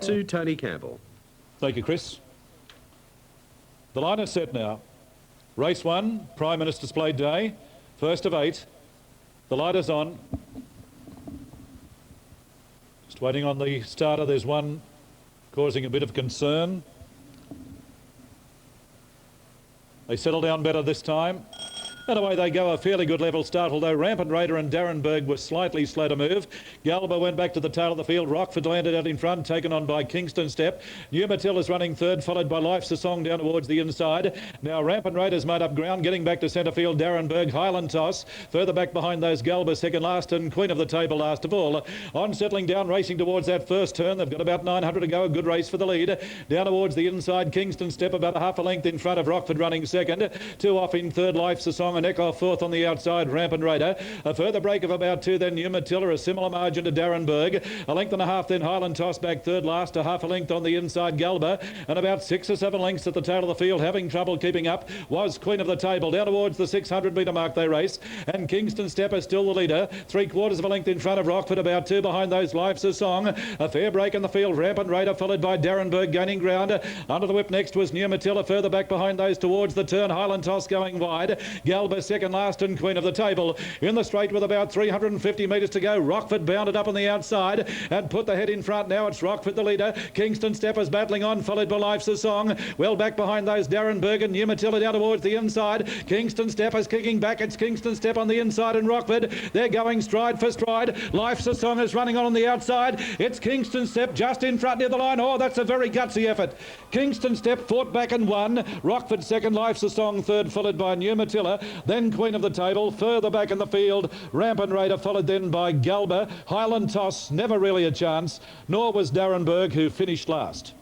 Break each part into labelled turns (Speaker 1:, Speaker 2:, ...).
Speaker 1: to Tony Campbell.
Speaker 2: Thank you, Chris. The line is set now. Race 1, Prime Minister's Play Day, first of 8. The light is on. Just waiting on the starter. There's one causing a bit of concern. They settle down better this time. And away they go, a fairly good level start, although Rampant Raider and Darrenberg were slightly slow to move. Galba went back to the tail of the field. Rockford landed out in front, taken on by Kingston Step. New Matilda's running third, followed by Life's a Song down towards the inside. Now Rampant Raiders made up ground, getting back to centre field. Darrenberg, Highland Toss. Further back behind those, Galba second last, and Queen of the Table last of all. On settling down, racing towards that first turn. They've got about 900 to go. A good race for the lead. Down towards the inside, Kingston Step about a half a length in front of Rockford running second. 2 off in third, Life's a Song, and Echo fourth on the outside, Rampant Raider. A further break of about 2, then New Matilda, a similar margin to Darrenberg. A length and a half, then Highland Toss back third last, a half a length on the inside, Galba. And about 6 or 7 lengths at the tail of the field, having trouble keeping up, was Queen of the Table. Down towards the 600 metre mark they race, and Kingston Step is still the leader. 3/4 of a length in front of Rockford, about 2 behind those, Life's a Song. A fair break in the field, Rampant Raider followed by Darrenberg gaining ground. Under the whip next was New Matilda, further back behind those towards the turn, Highland Toss going wide. Galba second last, and Queen of the Table in the straight with about 350 metres to go. Rockford bounded up on the outside and put the head in front. Now it's Rockford the leader. Kingston Step is battling on, followed by Life's a Song. Well back behind those, Darrenberg and New Matilda down towards the inside. Kingston Step is kicking back. It's Kingston Step on the inside and Rockford. They're going stride for stride. Life's a Song is running on the outside. It's Kingston Step just in front near the line. Oh, that's a very gutsy effort. Kingston Step fought back and won. Rockford second, Life's a Song third, followed by New Matilda. Then Queen of the Table. Further back in the field, Rampant Raider followed then by Galba. Highland Toss, never really a chance, nor was Darrenberg, who finished last.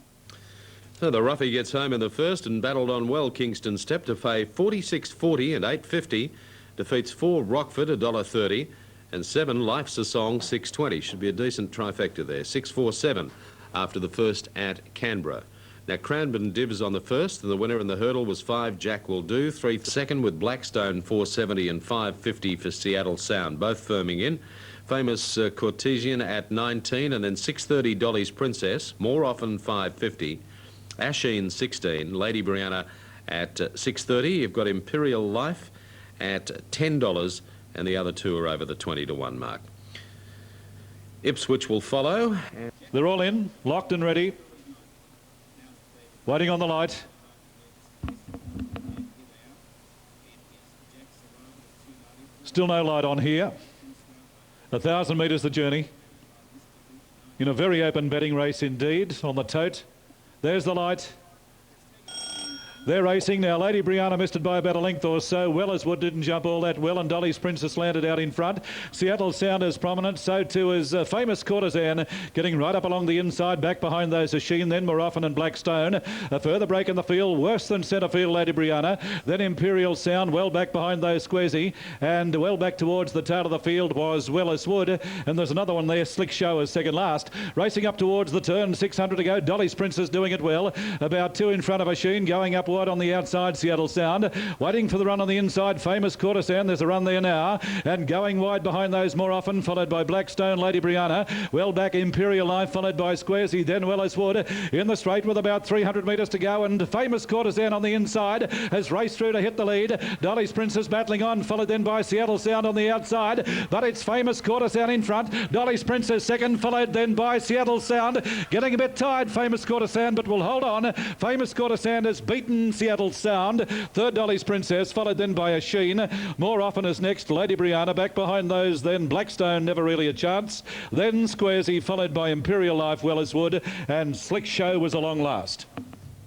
Speaker 1: So the roughie gets home in the first and battled on well. Kingston Step to pay 46.40 and 8.50. Defeats 4 Rockford, $1.30, and 7 Life's a Song, 6.20. Should be a decent trifecta there. 6.47 after the first at Canberra. Now, Cranbourne dibs on the first, and the winner in the hurdle was 5, Jack Will Do. 3 second with Blackstone, 4.70 and 5.50 for Seattle Sound, both firming in. Famous Cortesian at 19, and then 6.30 Dolly's Princess, more often 5.50. Asheen, 16. Lady Brianna at 6.30. You've got Imperial Life at $10, and the other 2 are over the 20 to 1 mark. Ipswich will follow.
Speaker 2: They're all in, locked and ready. Waiting on the light. Still no light on here. 1,000 metres the journey. In a very open betting race indeed on the tote. There's the light. They're racing now. Lady Brianna missed it by about a length or so. Wellerswood didn't jump all that well, and Dolly's Princess landed out in front. Seattle Sound is prominent. So too is Famous Courtesan, getting right up along the inside. Back behind those are Sheen, then Morofan and Blackstone. A further break in the field, worse than centre field, Lady Brianna. Then Imperial Sound, well back behind those Squeezy, and well back towards the tail of the field was Wellerswood. And there's another one there, Slick Show is second last. Racing up towards the turn, 600 to go. Dolly's Princess doing it well. About 2 in front of a Sheen, going up on the outside, Seattle Sound. Waiting for the run on the inside, Famous Courtesan. There's a run there now. And going wide behind those more often, followed by Blackstone, Lady Brianna. Well back, Imperial Life, followed by Squaresy, then Wellerswood. In the straight with about 300 metres to go. And Famous Courtesan on the inside has raced through to hit the lead. Dolly's Princess battling on, followed then by Seattle Sound on the outside. But it's Famous Courtesan in front. Dolly's Princess second, followed then by Seattle Sound. Getting a bit tired, Famous Courtesan, but will hold on. Famous Courtesan has beaten Seattle Sound. Third, Dolly's Princess, followed then by a Sheen. More often is next, Lady Brianna. Back behind those, then Blackstone, never really a chance. Then Squaresy, followed by Imperial Life, Wellerswood, and Slick Show was a long last.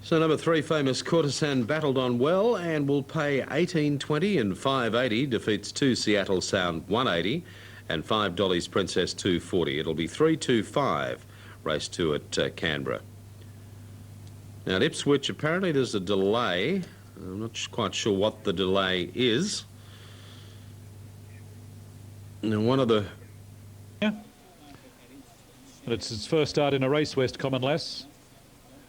Speaker 1: So number 3, Famous Courtesan, battled on well and will pay 18.20 and 5.80. Defeats 2 Seattle Sound, 1.80, and 5 Dolly's Princess, 2.40. It'll be 3.25, race 2 at Canberra. Now at Ipswich, apparently there's a delay. I'm not quite sure what the delay is. Now one of the...
Speaker 2: Yeah. And it's its first start in a Race West Common Lass.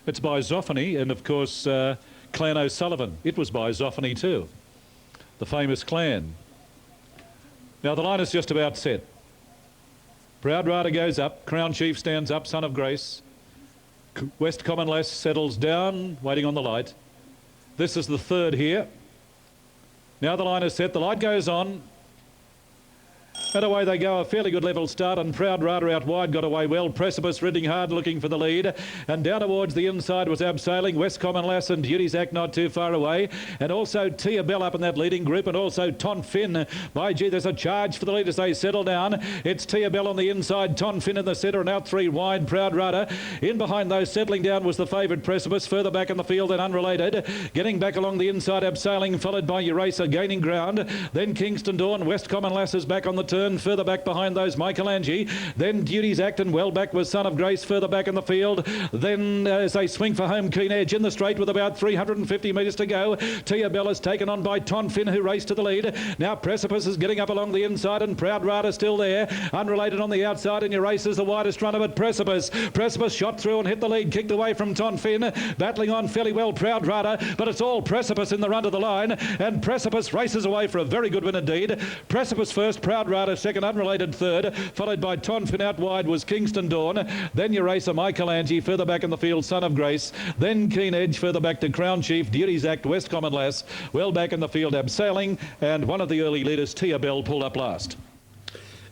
Speaker 2: It's by Zoffany, and of course Clan O'Sullivan. It was by Zoffany too. The famous clan. Now the line is just about set. Proud Rider goes up. Crown Chief stands up, Son of Grace. West Commonwealth settles down, waiting on the light. This is the third here. Now the line is set, the light goes on. And away they go, a fairly good level start, and Proud Rada out wide got away well. Precipice ridding hard, looking for the lead. And down towards the inside was Abseiling. West Common Lass and Duty's Act not too far away. And also Tia Bell up in that leading group, and also Ton Finn. By gee, there's a charge for the lead as they settle down. It's Tia Bell on the inside, Ton Finn in the centre, and out three wide, Proud Rada. In behind those, settling down was the favourite Precipice. Further back in the field and Unrelated. Getting back along the inside, Abseiling, followed by Eraser, gaining ground. Then Kingston Dawn. West Common Lass is back on the turn. Further back behind those, Michelangelo. Then Duty's Act, and well back was Son of Grace further back in the field. Then as they swing for home, Keen Edge in the straight with about 350 metres to go. Tia Bell is taken on by Ton Finn, who raced to the lead. Now Precipice is getting up along the inside, and Proud Rada still there. Unrelated on the outside, and Eraser's the widest runner, but Precipice shot through and hit the lead, kicked away from Ton Finn. Battling on fairly well, Proud Rada, but it's all Precipice in the run to the line, and Precipice races away for a very good win indeed. Precipice first, Proud Rada second, Unrelated third, followed by Ton Finn. Out wide was Kingston Dawn, then Eraser, Michelangelo, further back in the field, Son of Grace, then Keen Edge, further back to Crown Chief, Duty's Act, West Common Lass, well back in the field, Abseiling, and one of the early leaders, Tia Bell, pulled up last.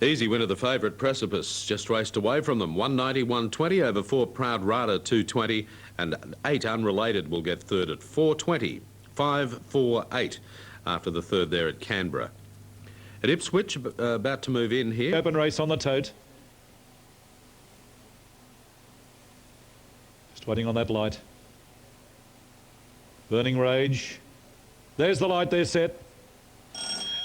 Speaker 1: Easy win of the favourite Precipice, just raced away from them. 190, 120 over 4 Proud Rada, 220, and 8 Unrelated will get third at 420. 5, 4, 8 after the third there at Canberra. At Ipswich, about to move in here.
Speaker 2: Open race on the tote. Just waiting on that light. Burning Rage. There's the light, they're set.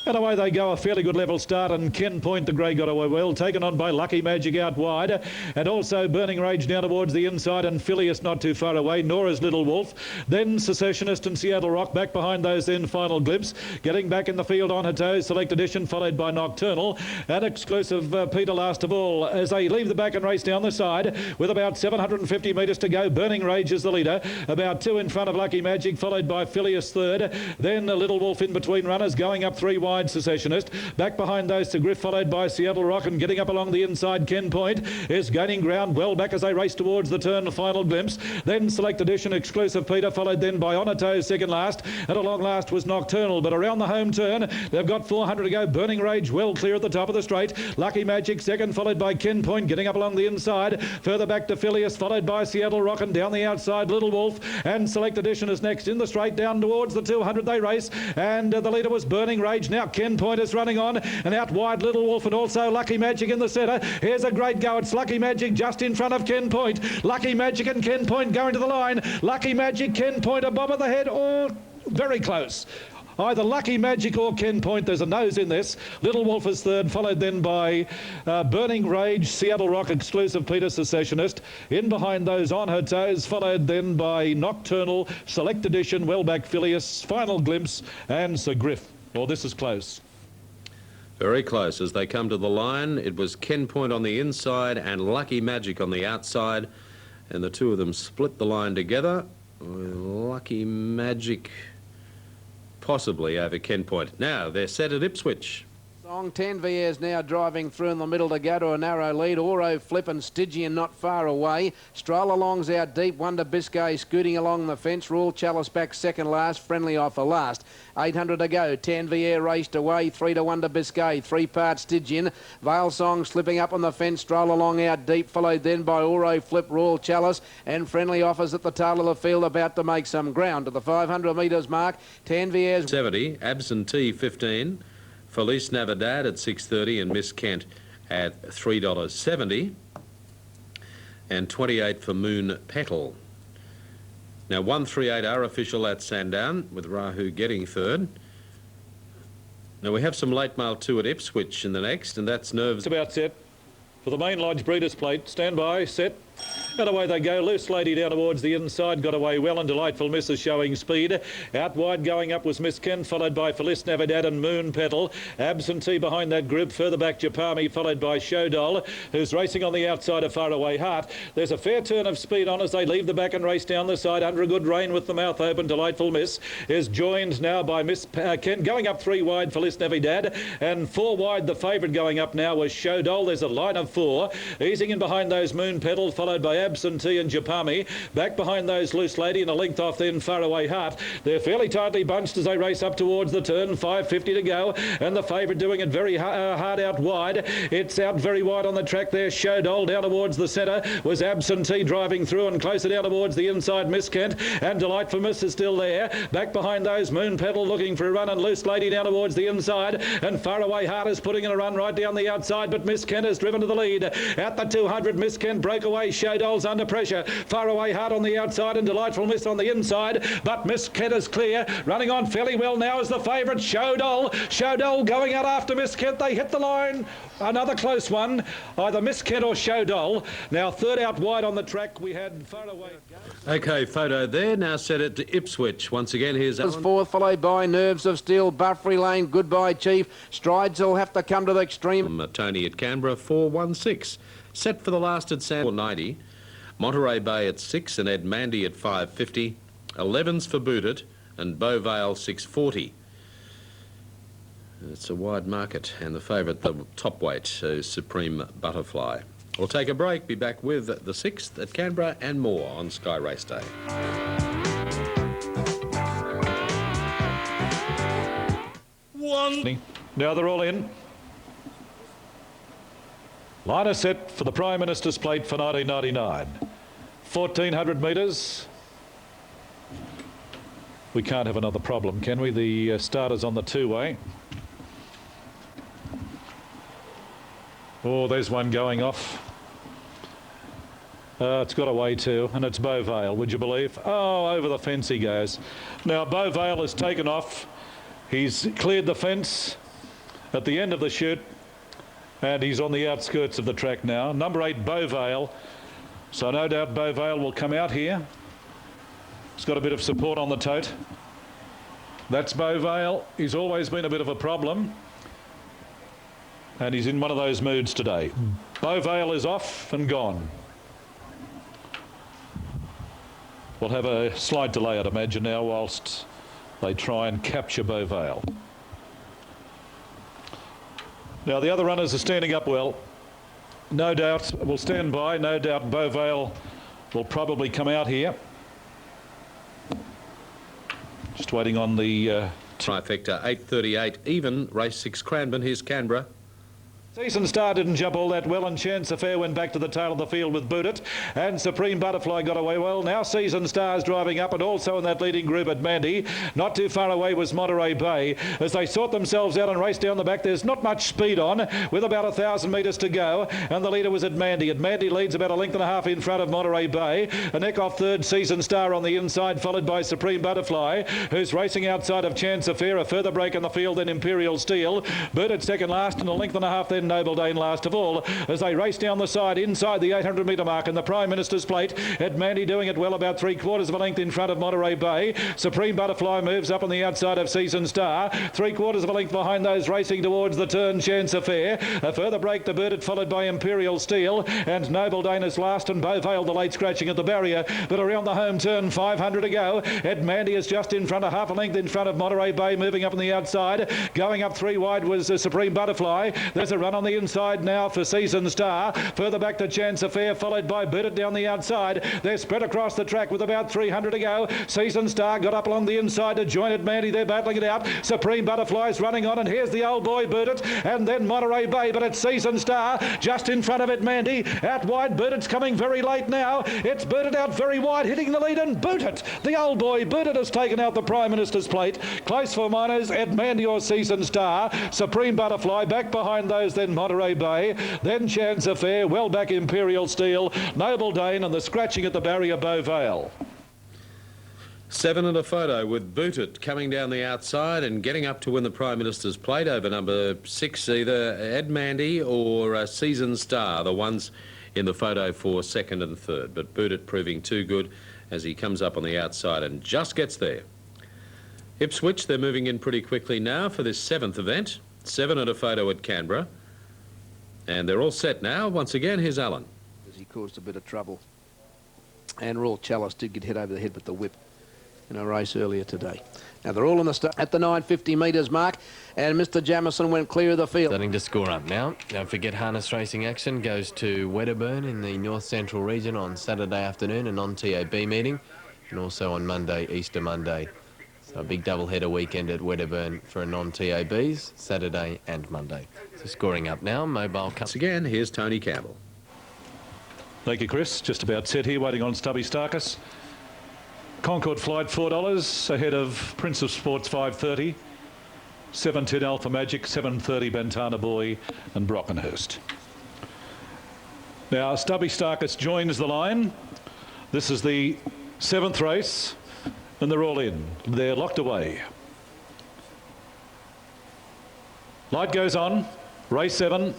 Speaker 2: And away they go, a fairly good level start, and Ken Point, the grey, got away well, taken on by Lucky Magic out wide, and also Burning Rage down towards the inside, and Phileas not too far away, Nora's Little Wolf, then Secessionist and Seattle Rock back behind those, then Final Glimpse, getting back in the field on her toes, Select Edition followed by Nocturnal, and Exclusive Peter last of all, as they leave the back and race down the side, with about 750 metres to go. Burning Rage is the leader, about 2 in front of Lucky Magic, followed by Phileas third, then a Little Wolf in between runners, going up 3 wide, Secessionist. Back behind those to Griff, followed by Seattle Rock, and getting up along the inside, Ken Point is gaining ground well back as they race towards the turn. Final Glimpse, then Select Edition, Exclusive Peter, followed then by On a Toe second last, and along last was Nocturnal. But around the home turn, they've got 400 to go. Burning Rage well clear at the top of the straight. Lucky Magic second, followed by Ken Point, getting up along the inside. Further back to Phileas, followed by Seattle Rock, and down the outside Little Wolf, and Select Edition is next in the straight. Down towards the 200 they race, and the leader was Burning Rage. Now Ken Point is running on, and out wide Little Wolf, and also Lucky Magic in the centre. Here's a great go. It's Lucky Magic just in front of Ken Point. Lucky Magic and Ken Point going to the line. Lucky Magic, Ken Point, a bob at the head, all very close. Either Lucky Magic or Ken Point. There's a nose in this. Little Wolf is third, followed then by Burning Rage, Seattle Rock, Exclusive Peter, Secessionist. In behind those, On Her Toes, followed then by Nocturnal, Select Edition, Wellback Phileas, Final Glimpse, and Sir Griff. Oh, this is close.
Speaker 1: Very close as they come to the line. It was Ken Point on the inside and Lucky Magic on the outside, and the two of them split the line together. Lucky Magic possibly over Ken Point. Now they're set at Ipswich.
Speaker 3: 10 Viers now driving through in the middle to go to a narrow lead. Oro, Flip and Stygian not far away. Stroll Along's out deep. Wonder Biscay scooting along the fence. Royal Chalice back second last. Friendly Offer last. 800 to go. 10 Vier raced away. 3 to Wonder Biscay. 3 part Stygian. Vale Song slipping up on the fence. Stroll Along out deep. Followed then by Oro, Flip, Royal Chalice, and Friendly Offers at the tail of the field, about to make some ground. To the 500 metres mark. 10 Viers
Speaker 1: 70. Absentee 15. Felice Navidad at 6.30 and Miss Kent at $3.70, and 28 for Moon Petal. Now 138 are official at Sandown, with Rahu getting third. Now we have some late mail too at Ipswich in the next, and that's Nerves.
Speaker 2: It's about set for the main lodge Breeders' Plate. Stand by, set. And away they go. Loose Lady down towards the inside, got away well, and Delightful Miss is showing speed. Out wide going up was Miss Kent, followed by Felice Navidad and Moon Petal. Absentee behind that group. Further back Japami, followed by Showdoll, who's racing on the outside of Faraway Heart. There's a fair turn of speed on as they leave the back and race down the side. Under a good rain with the mouth open, Delightful Miss is joined now by Miss Kent, going up 3 wide, Felice Navidad, and 4 wide. The favourite going up now was Showdoll. There's a line of 4. Easing in behind those, Moon Petal, followed by Absentee and Japami. Back behind those, Loose Lady, and a length off then Faraway Heart. They're fairly tightly bunched as they race up towards the turn. 5.50 to go, and the favourite doing it very hard out wide. It's out very wide on the track there. Showdoll down towards the centre was Absentee driving through, and closer down towards the inside Miss Kent, and Delightful Miss is still there. Back behind those, Moon Pedal looking for a run, and Loose Lady down towards the inside, and Faraway Heart is putting in a run right down the outside, but Miss Kent has driven to the lead. At the 200, Miss Kent broke away. Showdoll's under pressure. Faraway Heart on the outside and Delightful Miss on the inside, but Miss Kent is clear. Running on fairly well now is the favourite, Showdoll going out after Miss Kent. They hit the line. Another close one, either Miss Kent or Showdoll. Now third out wide on the track, we had Faraway.
Speaker 1: OK, photo there. Now set it to Ipswich. Once again, here's Alan.
Speaker 3: Fourth, followed by Nerves of Steel, Buffery Lane, Goodbye Chief. Strides will have to come to the extreme.
Speaker 1: Tony at Canberra, 4.16. Set for the last at San 4.90. Monterey Bay at 6 and Ed Mandy at 5.50. 11's for Booted and Beauvale 6.40. It's a wide market, and the favourite, the top weight, is Supreme Butterfly. We'll take a break, be back with the 6th at Canberra and more on Sky Race Day.
Speaker 2: Now they're all in. Line set for the Prime Minister's Plate for 1999. 1,400 metres. We can't have another problem, can we? The starter's on the two-way. Oh, there's one going off. It's got away too, and it's Beauvale, would you believe? Oh, over the fence he goes. Now, Beauvale has taken off. He's cleared the fence at the end of the chute, and he's on the outskirts of the track now. Number 8, Beauvale. So no doubt Beauvale will come out here. It's got a bit of support on the tote. That's Beauvale. He's always been a bit of a problem, and he's in one of those moods today. Beauvale is off and gone. We'll have a slight delay, I'd imagine, now whilst they try and capture Beauvale. Now the other runners are standing up well. No doubt will stand by. No doubt Beauvale will probably come out here. Just waiting on the
Speaker 1: trifecta. 8.38 even. Race 6 Cranbourne. Here's Canberra.
Speaker 2: Season Star didn't jump all that well, and Chance Affair went back to the tail of the field with Boot It, and Supreme Butterfly got away well. Now Season Star's driving up, and also in that leading group at Mandy. Not too far away was Monterey Bay. As they sort themselves out and race down the back, there's not much speed on, with about 1,000 metres to go, and the leader was at Mandy. At Mandy leads about a length and a half in front of Monterey Bay. A neck off third, Season Star on the inside, followed by Supreme Butterfly, who's racing outside of Chance Affair. A further break in the field, then Imperial Steel. Boot It second last, and a length and a half then Noble Dane last of all, as they race down the side inside the 800 metre mark in the Prime Minister's Plate. Ed Mandy doing it well, about 3/4 of a length in front of Monterey Bay. Supreme Butterfly moves up on the outside of Season Star, 3/4 of a length behind those racing towards the turn, Chance Affair. A further break to Boot It, followed by Imperial Steel, and Noble Dane is last, and Beauvale the late scratching at the barrier, but around the home turn, 500 to go. Ed Mandy is just in front, a half a length in front of Monterey Bay, moving up on the outside. Going up 3 wide was Supreme Butterfly. There's a run on the inside now for Season Star. Further back to Chance Affair, followed by Boot It down the outside. They're spread across the track with about 300 to go. Season Star got up along the inside to join Ed Mandy. They're battling it out. Supreme Butterfly's running on, and here's the old boy Boot It, and then Monterey Bay, but it's Season Star just in front of Ed Mandy. Out wide, Boot It's coming very late now. It's Boot It out very wide, hitting the lead, and Boot It, the old boy Boot It, has taken out the Prime Minister's Plate. Close for minors, Ed Mandy or Season Star. Supreme Butterfly back behind those, then Monterey Bay, then Chance Affair, well back Imperial Steel, Noble Dane, and the scratching at the barrier Beauvale.
Speaker 1: 7 and a photo with Boot It coming down the outside and getting up to win the Prime Minister's Plate over number 6, either Ed Mandy or Season Star, the ones in the photo for second and third. But Boot It proving too good as he comes up on the outside and just gets there. Ipswich, they're moving in pretty quickly now for this 7th event. 7 and a photo at Canberra. And they're all set now. Once again, here's Alan.
Speaker 3: He caused a bit of trouble. And Royal Chalice did get hit over the head with the whip. in a race earlier today. Now they're all in the start at the 950 metres mark, and Mr. Jamison went clear of the field.
Speaker 4: Starting to score up now. Don't forget harness racing action goes to Wedderburn in the North Central region on Saturday afternoon, a non-TAB meeting, and also on Monday, Easter Monday. So a big double-header weekend at Wedderburn for a non-TABs, Saturday and Monday. So scoring up now, Mobile Cup.
Speaker 1: Once again, here's Tony Campbell.
Speaker 2: Thank you, Chris. Just about set here, waiting on Stubby Starkus. Concord Flight, $4, ahead of Prince of Sports, $5.30. 7.10 Alpha Magic, 7.30 Bantana Boy and Brockenhurst. Now, Stubby Starkus joins the line. This is the 7th race, and they're all in. They're locked away. Light goes on. Race 7.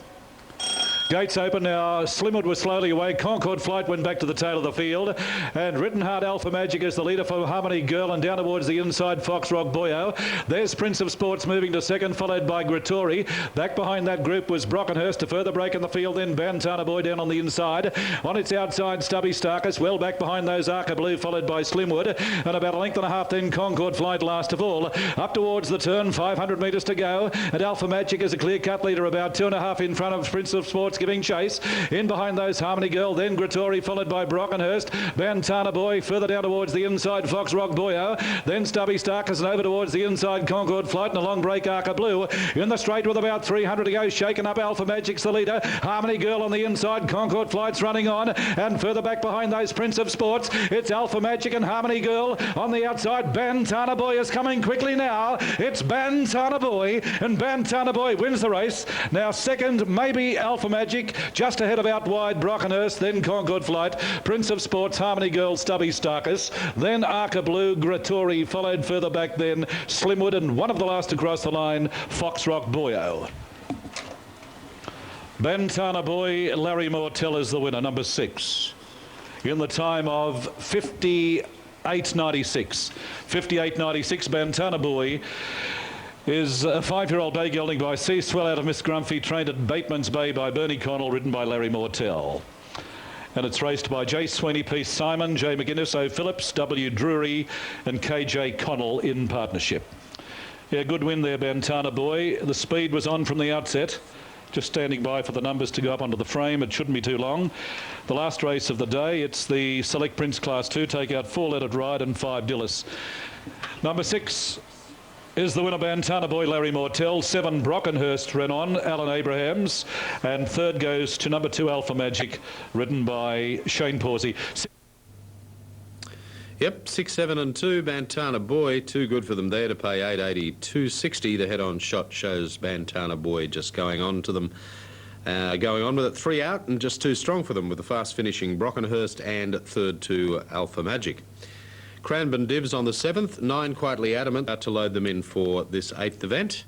Speaker 2: Gates open now. Slimwood was slowly away. Concord Flight went back to the tail of the field. And Rittenheart Alpha Magic is the leader for Harmony Girl, and down towards the inside, Fox Rock Boyo. There's Prince of Sports moving to second, followed by Grittori. Back behind that group was Brockenhurst. A further break in the field, then Bantana Boy down on the inside. On its outside, Stubby Starkus. Well back behind those Arca Blue, followed by Slimwood. And about a length and a half then Concord Flight last of all. Up towards the turn, 500 metres to go. And Alpha Magic is a clear-cut leader, about 2.5 in front of Prince of Sports, giving chase. In behind those, Harmony Girl, then Grittori, followed by Brockenhurst. Bantana Boy further down towards the inside, Fox Rock Boyo. Then Stubby Starkus, and over towards the inside, Concord Flight, and a long break, Arca Blue. In the straight with about 300 to go, shaken up, Alpha Magic's the leader. Harmony Girl on the inside, Concord Flight's running on. And further back behind those, Prince of Sports. It's Alpha Magic and Harmony Girl on the outside. Bantana Boy is coming quickly now. It's Bantana Boy, and Bantana Boy wins the race. Now second, maybe Alpha Magic. Just ahead of out wide, Brockenhurst, then Concord Flight, Prince of Sports, Harmony Girl, Stubby Starkus, then Arca Blue, Grittori, followed further back then Slimwood, and one of the last across the line, Fox Rock Boyo. Bantana Boy, Larry Mortell is the winner, number 6, in the time of 58.96. 58.96, Bantana Boy is a 5-year-old bay gelding by Sea Swell out of Miss Grumpy, trained at Bateman's Bay by Bernie Connell, ridden by Larry Mortell. And it's raced by J. Sweeney, P. Simon, J. McGuinness, O. Phillips, W. Drury and KJ Connell in partnership. Yeah, good win there, Bantana Boy. The speed was on from the outset. Just standing by for the numbers to go up onto the frame. It shouldn't be too long. The last race of the day, it's the Select Prince Class 2. Take out 4 Let Ride and 5 Dillis. Number 6 is the winner, Bantana Boy, Larry Mortell. 7, Brockenhurst, Renon, Alan Abrahams. And third goes to number 2, Alpha Magic, ridden by Shane Pawsey.
Speaker 1: Yep, 6, 7 and 2, Bantana Boy. Too good for them there to pay $8.80, $2.60. The head-on shot shows Bantana Boy just going on to them. Going on with it, 3 out and just too strong for them, with the fast finishing Brockenhurst and third to Alpha Magic. Cranbourne Divs on the 7th, 9 quietly adamant to load them in for this 8th event.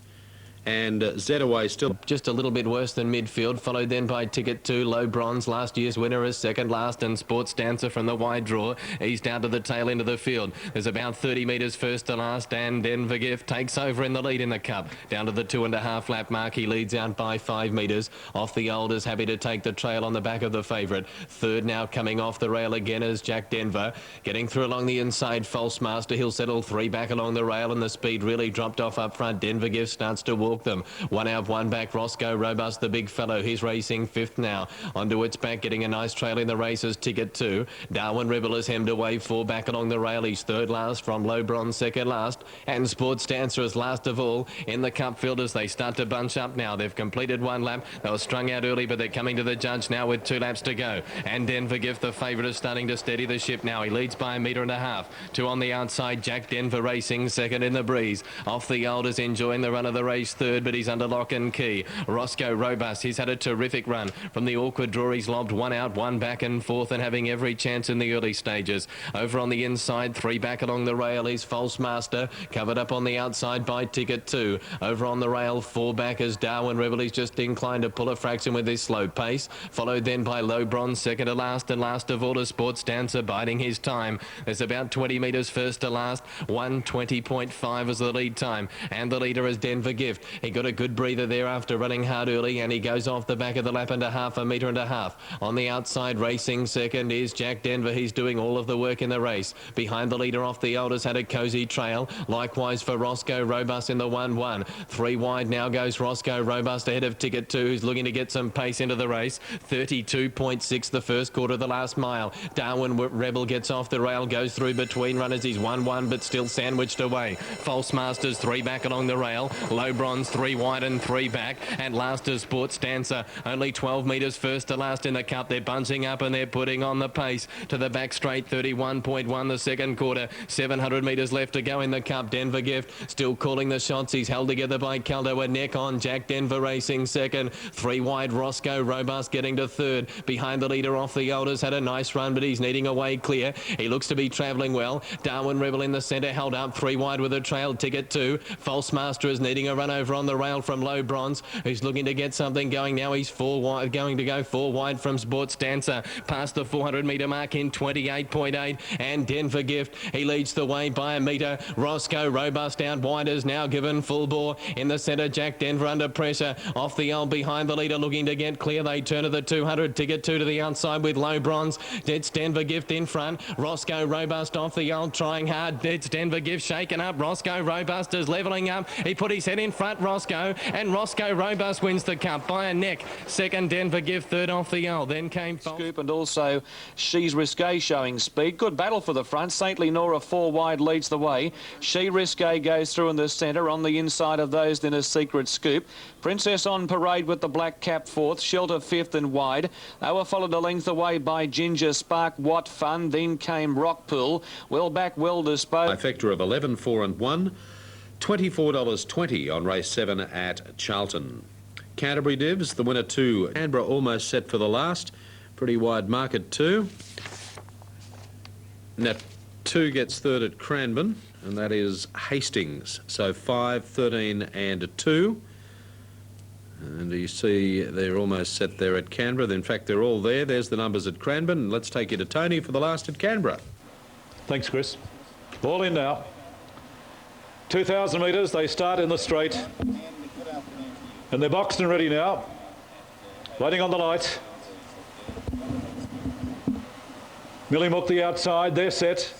Speaker 1: And Zetaway still
Speaker 4: just a little bit worse than midfield, followed then by Ticket 2, Low Bronze, last year's winner is second last, and Sports Dancer from the wide draw. He's down to the tail end of the field. There's about 30 metres first to last, and Denver Gift takes over in the lead in the Cup. Down to the 2.5 lap mark, he leads out by 5 metres. Off the Olders, happy to take the trail on the back of the favourite. Third now coming off the rail again is Jack Denver. Getting through along the inside, False Master. He'll settle 3 back along the rail, and the speed really dropped off up front. Denver Gift starts to walk them. 1 out, 1 back. Roscoe Robust, the big fellow. He's racing 5th now. Onto its back, getting a nice trail in the races. Ticket 2. Darwin Rebel is hemmed away. 4 back along the rail. He's third last from Low Bronze, second last. And Sports Dancer is last of all in the Cup field as they start to bunch up now. They've completed 1 lap. They were strung out early, but they're coming to the judge now with 2 laps to go. And Denver Gift, the favourite, is starting to steady the ship now. He leads by 1.5 metres. 2 on the outside. Jack Denver racing second in the breeze. Off the Olders, enjoying the run of the race third, but he's under lock and key. Roscoe Robust, he's had a terrific run. From the awkward draw, he's lobbed 1 out, 1 back and 4th, and having every chance in the early stages. Over on the inside, 3 back along the rail, he's False Master, covered up on the outside by Ticket 2. Over on the rail, 4 back is Darwin Rebel. He's just inclined to pull a fraction with his slow pace. Followed then by Low Bronze, second to last, and last of all is Sports Dancer, biding his time. There's about 20 metres first to last. 1:20.5 is the lead time, and the leader is Denver Gift. He got a good breather there after running hard early, and he goes off the back of the lap into half, 1.5 metres. On the outside, racing second is Jack Denver. He's doing all of the work in the race. Behind the leader off the oldest had a cosy trail. Likewise for Roscoe Robust in the 1-1. 3 wide now goes Roscoe Robust ahead of Ticket 2, who's looking to get some pace into the race. 32.6 the first quarter of the last mile. Darwin Rebel gets off the rail, goes through between runners. He's 1-1 but still sandwiched away. False Masters 3 back along the rail. Low Bronze 3 wide and 3 back. And last is Sports Dancer. Only 12 metres first to last in the cup. They're bunching up and they're putting on the pace to the back straight. 31.1 the second quarter. 700 metres left to go in the cup. Denver Gift still calling the shots. He's held together by Caldo. A neck on. Jack Denver racing second. 3 wide Roscoe Robust getting to third. Behind the leader off the elders. Had a nice run but he's needing a way clear. He looks to be travelling well. Darwin Rebel in the centre held up. 3 wide with a trail. Ticket 2. False Master is needing a run over on the rail from Low Bronze, who's looking to get something going now. He's 4 wide, going to go 4 wide from Sports Dancer, past the 400 metre mark in 28.8, and Denver Gift, he leads the way by a metre. Roscoe Robust out wide is now given full bore in the centre. Jack Denver under pressure off the old behind the leader, looking to get clear. They turn to the 200. Ticket 2 to the outside with Low Bronze. It's Denver Gift in front. Roscoe Robust off the old, trying hard. It's Denver Gift shaken up. Roscoe Robust is levelling up. He put his head in front, Roscoe, and Roscoe Robust wins the cup by a neck. Second, Denver Gift. Third off the old. Then came
Speaker 5: Scoop, and also She's Risque showing speed. Good battle for the front. Saintly Nora 4 wide leads the way. She Risque goes through in the centre. On the inside of those, then a Secret Scoop. Princess on Parade with the black cap 4th. Shelter 5th and wide. They were followed a length away by Ginger Spark. What Fun. Then came Rockpool. Well back, well disposed.
Speaker 1: A factor of 11, 4 and 1. $24.20 on race 7 at Charlton. Canterbury Divs, the winner 2. Canberra almost set for the last. Pretty wide market 2. Now 2 gets third at Cranbourne, and that is Hastings. So 5, 13 and 2. And you see they're almost set there at Canberra. In fact, they're all there. There's the numbers at Cranbourne. Let's take you to Tony for the last at Canberra.
Speaker 2: Thanks, Chris. All in now. 2,000 metres, they start in the straight. And they're boxed and ready now. Waiting on the light. Millie Mook the outside, they're set.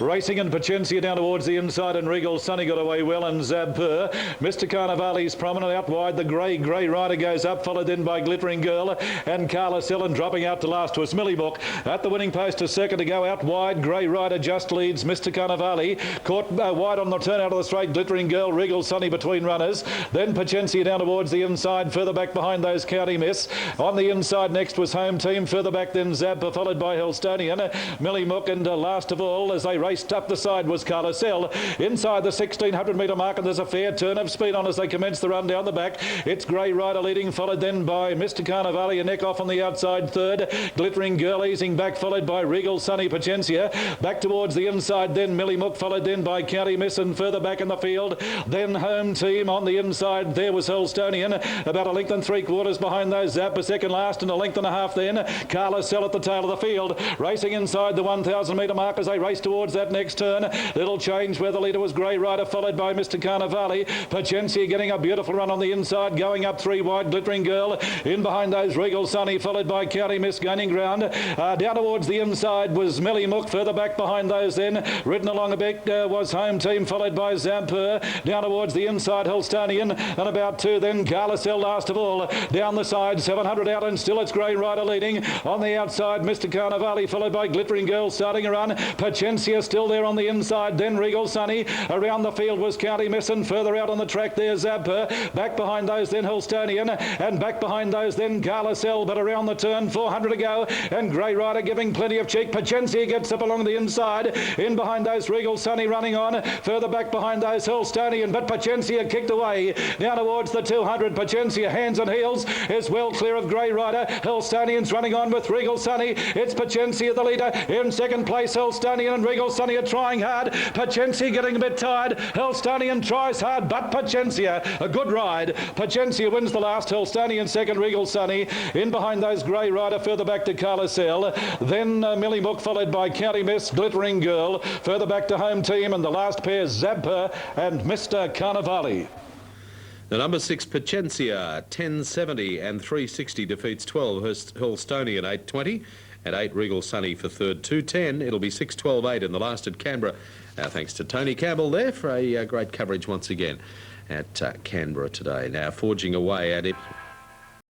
Speaker 2: Racing and Pacencia down towards the inside, and Regal Sunny got away well, and Zabpur. Mr. Carnivali's prominent out wide. The grey rider goes up, followed in by Glittering Girl and Carla Sellen. Dropping out to last was Millie Mook. At the winning post, a second to go out wide. Grey rider just leads Mr. Carnivali. Caught wide on the turn out of the straight. Glittering Girl, Regal Sunny between runners. Then Pacencia down towards the inside. Further back behind those, County Miss. On the inside next was Home Team. Further back then Zabpur, followed by Hellstonian. Millie Mook, and last of all, as they raced up the side, was Carlisle. Inside the 1600 metre mark, and there's a fair turn of speed on as they commence the run down the back. It's Grey Rider leading, followed then by Mr. Carnivali, a neck off on the outside third. Glittering Girl easing back, followed by Regal Sunny Pacencia. Back towards the inside then Millie Mook, followed then by County Miss, and further back in the field then Home Team. On the inside there was Hellstonian, about a length and 3/4 behind those. Zappa second last, and a length and a half then. Carlisle at the tail of the field, racing inside the 1000 metre mark as they race towards that next turn. Little change where the leader was Grey Rider, followed by Mr. Carnivali. Pacencia getting a beautiful run on the inside, going up 3 wide. Glittering Girl in behind those, Regal Sunny, followed by County Miss gaining ground. Down towards the inside was Millie Mook. Further back behind those then, ridden along a bit, was Home Team, followed by Zampur. Down towards the inside, Hellstonian, and about 2 then Carlisle last of all. Down the side, 700 out, and still it's Grey Rider leading. On the outside, Mr. Carnivali, followed by Glittering Girl starting a run. Pacencia still there on the inside, then Regal Sunny. Around the field was County Miss, and further out on the track there Zabpur. Back behind those then Hellstonian, and back behind those then Carlisle, but around the turn 400 to go, and Grey Rider giving plenty of cheek. Pacencia gets up along the inside, in behind those Regal Sunny running on. Further back behind those Hellstonian, but Pacencia kicked away. Down towards the 200, Pacencia hands and heels is well clear of Grey Rider. Hellstonian's running on with Regal Sunny. It's Pacencia the leader. In second place Hellstonian and Regal Sunny are trying hard. Pacencia getting a bit tired. Hellstonian tries hard, but Pacencia, a good ride. Pacencia wins the last. Hellstonian second, Regal Sunny. In behind those Grey Rider, further back to Carlisle. Then Millie Mook, followed by County Miss, Glittering Girl. Further back to Home Team, and the last pair Zabpur and Mr. Carnivali.
Speaker 1: The number 6, Pacencia, 1070 and 360 defeats 12, Hurlstonian 820 and 8 Regal Sunny for third. 210, it'll be 6-12-8 in the last at Canberra. Thanks to Tony Campbell there for a great coverage once again at Canberra today. Now forging away at it.